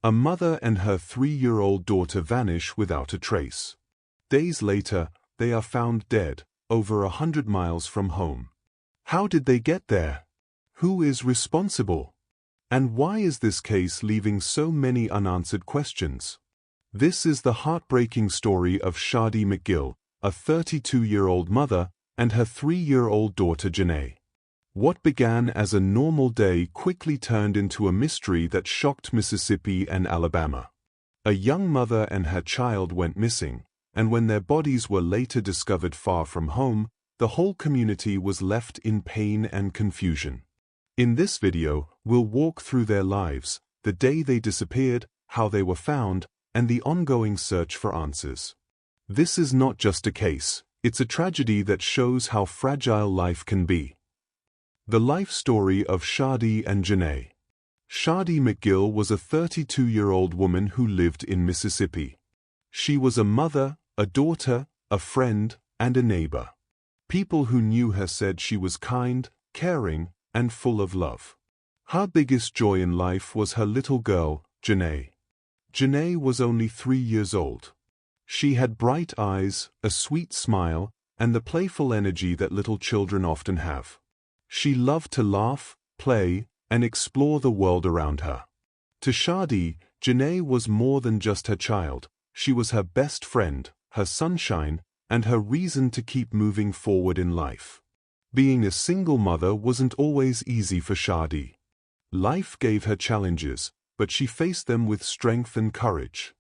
A mother and her 3-year-old daughter vanish without a trace. Days later, they are found dead, over 100 miles from home. How did they get there? Who is responsible? And why is this case leaving so many unanswered questions? This is the heartbreaking story of Shadi McGill, a 32-year-old mother, and her 3-year-old daughter Janae. What began as a normal day quickly turned into a mystery that shocked Mississippi and Alabama. A young mother and her child went missing, and when their bodies were later discovered far from home, the whole community was left in pain and confusion. In this video, we'll walk through their lives, the day they disappeared, how they were found, and the ongoing search for answers. This is not just a case, it's a tragedy that shows how fragile life can be. The life story of Shadi and Janae. Shadi McGill was a 32-year-old woman who lived in Mississippi. She was a mother, a daughter, a friend, and a neighbor. People who knew her said she was kind, caring, and full of love. Her biggest joy in life was her little girl, Janae. Janae was only 3 years old. She had bright eyes, a sweet smile, and the playful energy that little children often have. She loved to laugh, play, and explore the world around her. To Shadi, Janae was more than just her child. She was her best friend, her sunshine, and her reason to keep moving forward in life. Being a single mother wasn't always easy for Shadi. Life gave her challenges, but she faced them with strength and courage.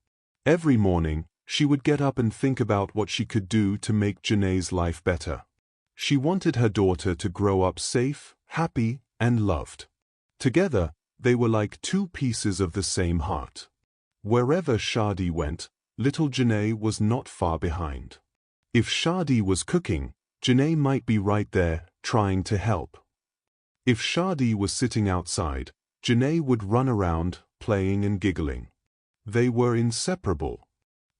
Every morning, she would get up and think about what she could do to make Janae's life better. She wanted her daughter to grow up safe, happy, and loved. Together, they were like two pieces of the same heart. Wherever Shadi went, little Janae was not far behind. If Shadi was cooking, Janae might be right there, trying to help. If Shadi was sitting outside, Janae would run around, playing and giggling. They were inseparable.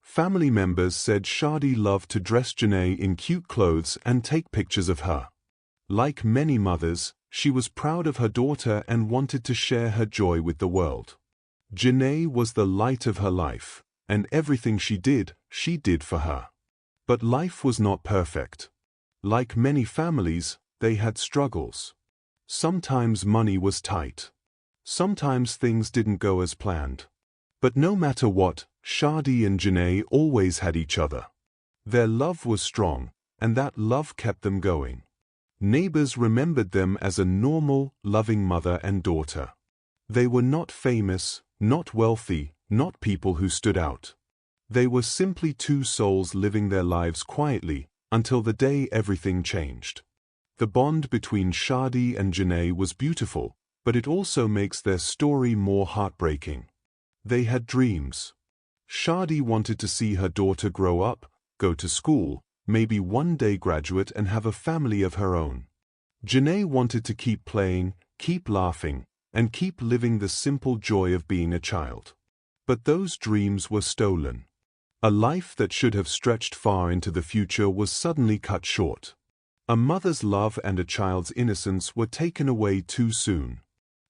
Family members said Shadi loved to dress Janae in cute clothes and take pictures of her. Like many mothers, she was proud of her daughter and wanted to share her joy with the world. Janae was the light of her life, and everything she did for her. But life was not perfect. Like many families, they had struggles. Sometimes money was tight. Sometimes things didn't go as planned. But no matter what, Shadi and Janae always had each other. Their love was strong, and that love kept them going. Neighbors remembered them as a normal, loving mother and daughter. They were not famous, not wealthy, not people who stood out. They were simply two souls living their lives quietly, until the day everything changed. The bond between Shadi and Janae was beautiful, but it also makes their story more heartbreaking. They had dreams. Shadi wanted to see her daughter grow up, go to school, maybe one day graduate and have a family of her own. Janae wanted to keep playing, keep laughing, and keep living the simple joy of being a child. But those dreams were stolen. A life that should have stretched far into the future was suddenly cut short. A mother's love and a child's innocence were taken away too soon.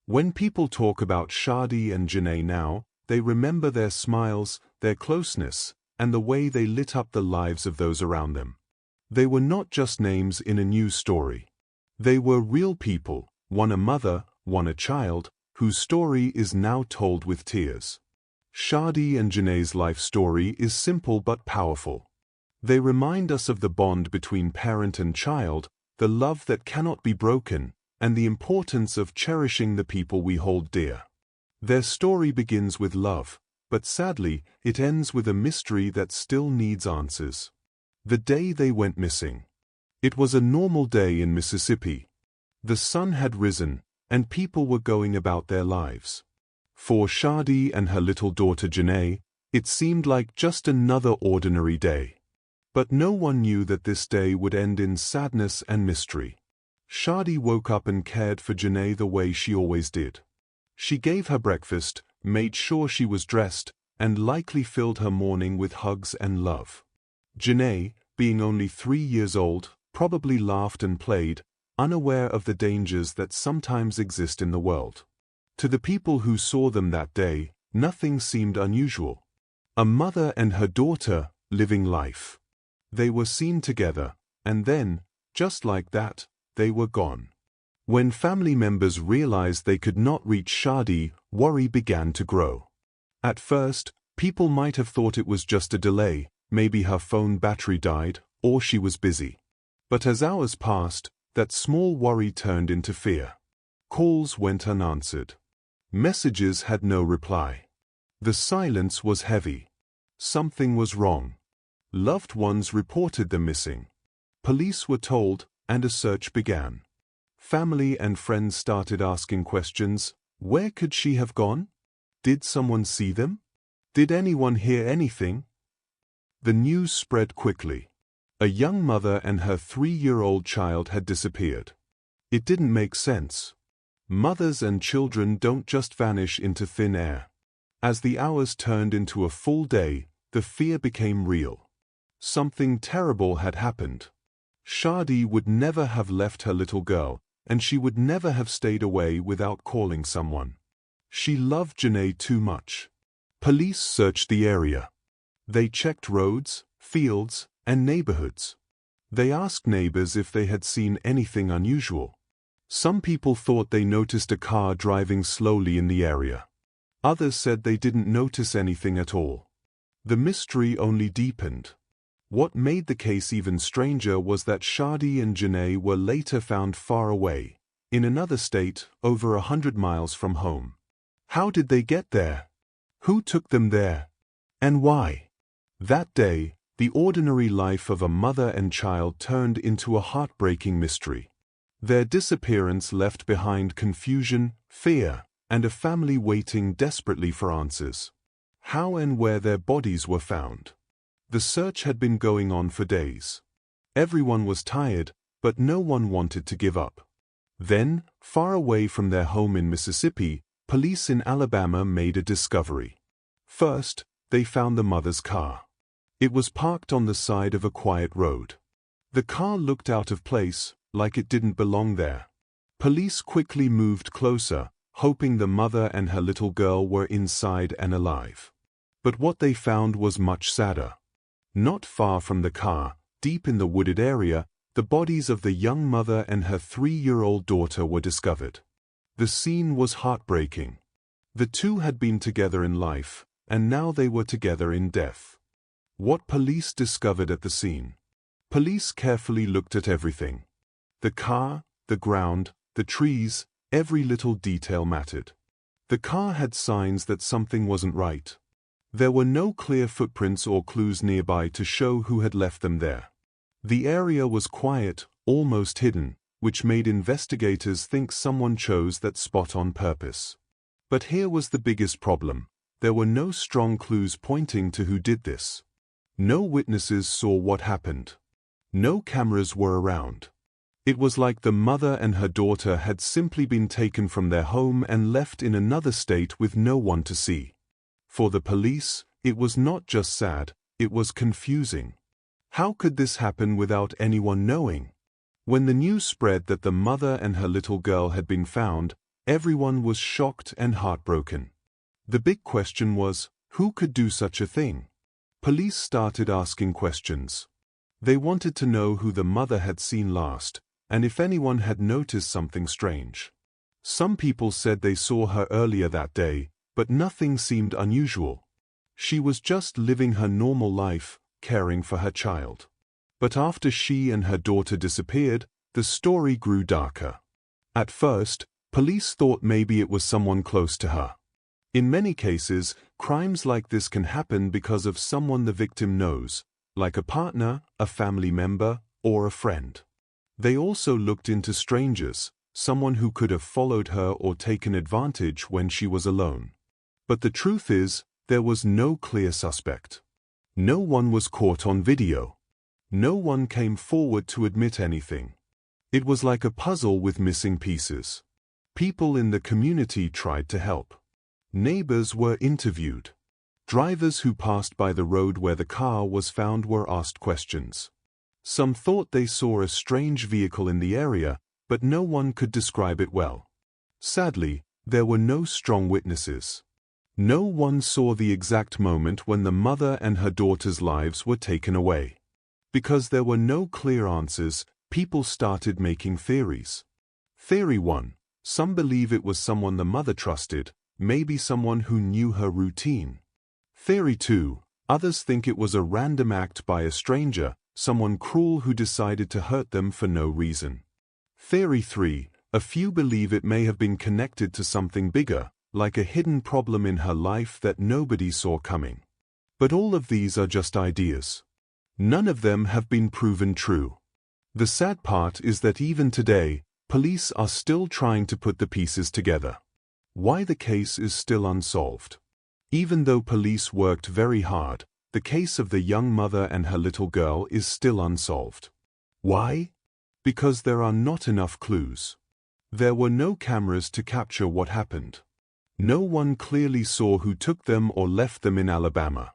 When people talk about Shadi and Janae now, they remember their smiles, their closeness, and the way they lit up the lives of those around them. They were not just names in a news story. They were real people, one a mother, one a child, whose story is now told with tears. Shadi and Janae's life story is simple but powerful. They remind us of the bond between parent and child, the love that cannot be broken, and the importance of cherishing the people we hold dear. Their story begins with love, but sadly, it ends with a mystery that still needs answers. The day they went missing. It was a normal day in Mississippi. The sun had risen, and people were going about their lives. For Shadi and her little daughter Janae, it seemed like just another ordinary day. But no one knew that this day would end in sadness and mystery. Shadi woke up and cared for Janae the way she always did. She gave her breakfast, made sure she was dressed, and likely filled her morning with hugs and love. Janae, being only 3 years old, probably laughed and played, unaware of the dangers that sometimes exist in the world. To the people who saw them that day, Nothing seemed unusual. A mother and her daughter, living life. They were seen together, and then, just like that, they were gone. When family members realized they could not reach Shadi, worry began to grow. At first, people might have thought it was just a delay, maybe her phone battery died, or she was busy. But as hours passed, that small worry turned into fear. Calls went unanswered. Messages had no reply. The silence was heavy. Something was wrong. Loved ones reported them missing. Police were told, and a search began. Family and friends started asking questions. Where could she have gone? Did someone see them? Did anyone hear anything? The news spread quickly. A young mother and her 3-year-old child had disappeared. It didn't make sense. Mothers and children don't just vanish into thin air. As the hours turned into a full day, the fear became real. Something terrible had happened. Shadi would never have left her little girl, and she would never have stayed away without calling someone. She loved Janae too much. Police searched the area. They checked roads, fields, and neighborhoods. They asked neighbors if they had seen anything unusual. Some people thought they noticed a car driving slowly in the area. Others said they didn't notice anything at all. The mystery only deepened. What made the case even stranger was that Shadi and Janae were later found far away, in another state, over 100 miles from home. How did they get there? Who took them there? And why? That day, the ordinary life of a mother and child turned into a heartbreaking mystery. Their disappearance left behind confusion, fear, and a family waiting desperately for answers. How and where their bodies were found. The search had been going on for days. Everyone was tired, but no one wanted to give up. Then, far away from their home in Mississippi, police in Alabama made a discovery. First, they found the mother's car. It was parked on the side of a quiet road. The car looked out of place, like it didn't belong there. Police quickly moved closer, hoping the mother and her little girl were inside and alive. But what they found was much sadder. Not far from the car, deep in the wooded area, the bodies of the young mother and her 3-year-old daughter were discovered. The scene was heartbreaking. The two had been together in life, and now they were together in death. What police discovered at the scene? Police carefully looked at everything. The car, the ground, the trees, every little detail mattered. The car had signs that something wasn't right. There were no clear footprints or clues nearby to show who had left them there. The area was quiet, almost hidden, which made investigators think someone chose that spot on purpose. But here was the biggest problem. There were no strong clues pointing to who did this. No witnesses saw what happened. No cameras were around. It was like the mother and her daughter had simply been taken from their home and left in another state with no one to see. For the police, it was not just sad, it was confusing. How could this happen without anyone knowing? When the news spread that the mother and her little girl had been found, everyone was shocked and heartbroken. The big question was, who could do such a thing? Police started asking questions. They wanted to know who the mother had seen last, and if anyone had noticed something strange. Some people said they saw her earlier that day, but nothing seemed unusual. She was just living her normal life, caring for her child. But after she and her daughter disappeared, the story grew darker. At first, police thought maybe it was someone close to her. In many cases, crimes like this can happen because of someone the victim knows, like a partner, a family member, or a friend. They also looked into strangers, someone who could have followed her or taken advantage when she was alone. But the truth is, there was no clear suspect. No one was caught on video. No one came forward to admit anything. It was like a puzzle with missing pieces. People in the community tried to help. Neighbors were interviewed. Drivers who passed by the road where the car was found were asked questions. Some thought they saw a strange vehicle in the area, but no one could describe it well. Sadly, there were no strong witnesses. No one saw the exact moment when the mother and her daughter's lives were taken away. Because there were no clear answers, people started making theories. Theory 1. Some believe it was someone the mother trusted, maybe someone who knew her routine. Theory 2. Others think it was a random act by a stranger, someone cruel who decided to hurt them for no reason. Theory 3. A few believe it may have been connected to something bigger, like a hidden problem in her life that nobody saw coming. But all of these are just ideas. None of them have been proven true. The sad part is that even today, police are still trying to put the pieces together. Why the case is still unsolved. Even though police worked very hard, the case of the young mother and her little girl is still unsolved. Why? Because there are not enough clues. There were no cameras to capture what happened. No one clearly saw who took them or left them in Alabama.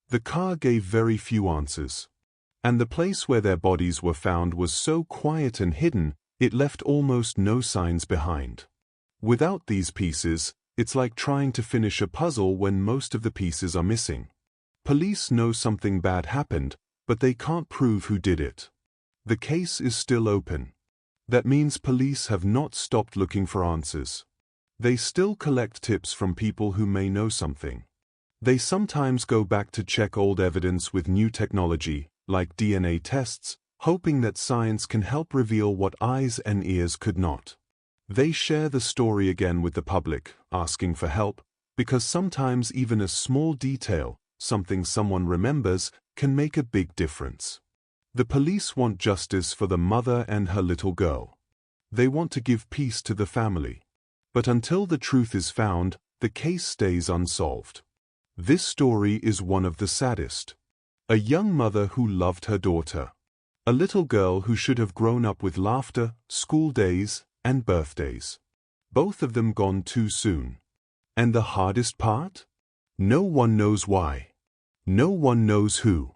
The car gave very few answers. And the place where their bodies were found was so quiet and hidden, it left almost no signs behind. Without these pieces, it's like trying to finish a puzzle when most of the pieces are missing. Police know something bad happened, but they can't prove who did it. The case is still open. That means police have not stopped looking for answers. They still collect tips from people who may know something. They sometimes go back to check old evidence with new technology, like DNA tests, hoping that science can help reveal what eyes and ears could not. They share the story again with the public, asking for help, because sometimes even a small detail, something someone remembers, can make a big difference. The police want justice for the mother and her little girl. They want to give peace to the family. But until the truth is found, the case stays unsolved. This story is one of the saddest. A young mother who loved her daughter. A little girl who should have grown up with laughter, school days, and birthdays. Both of them gone too soon. And the hardest part? No one knows why. No one knows who.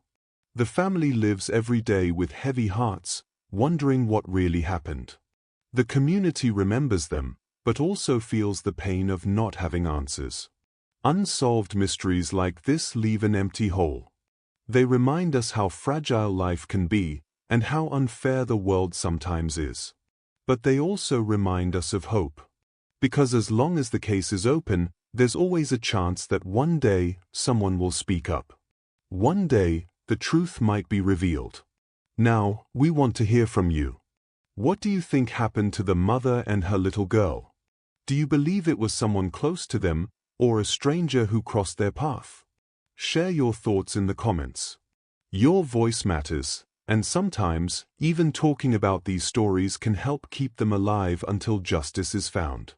The family lives every day with heavy hearts, wondering what really happened. The community remembers them, but also feels the pain of not having answers. Unsolved mysteries like this leave an empty hole. They remind us how fragile life can be, and how unfair the world sometimes is. But they also remind us of hope. Because as long as the case is open, there's always a chance that one day someone will speak up. One day, the truth might be revealed. Now, we want to hear from you. What do you think happened to the mother and her little girl? Do you believe it was someone close to them, or a stranger who crossed their path? Share your thoughts in the comments. Your voice matters. And sometimes, even talking about these stories can help keep them alive until justice is found.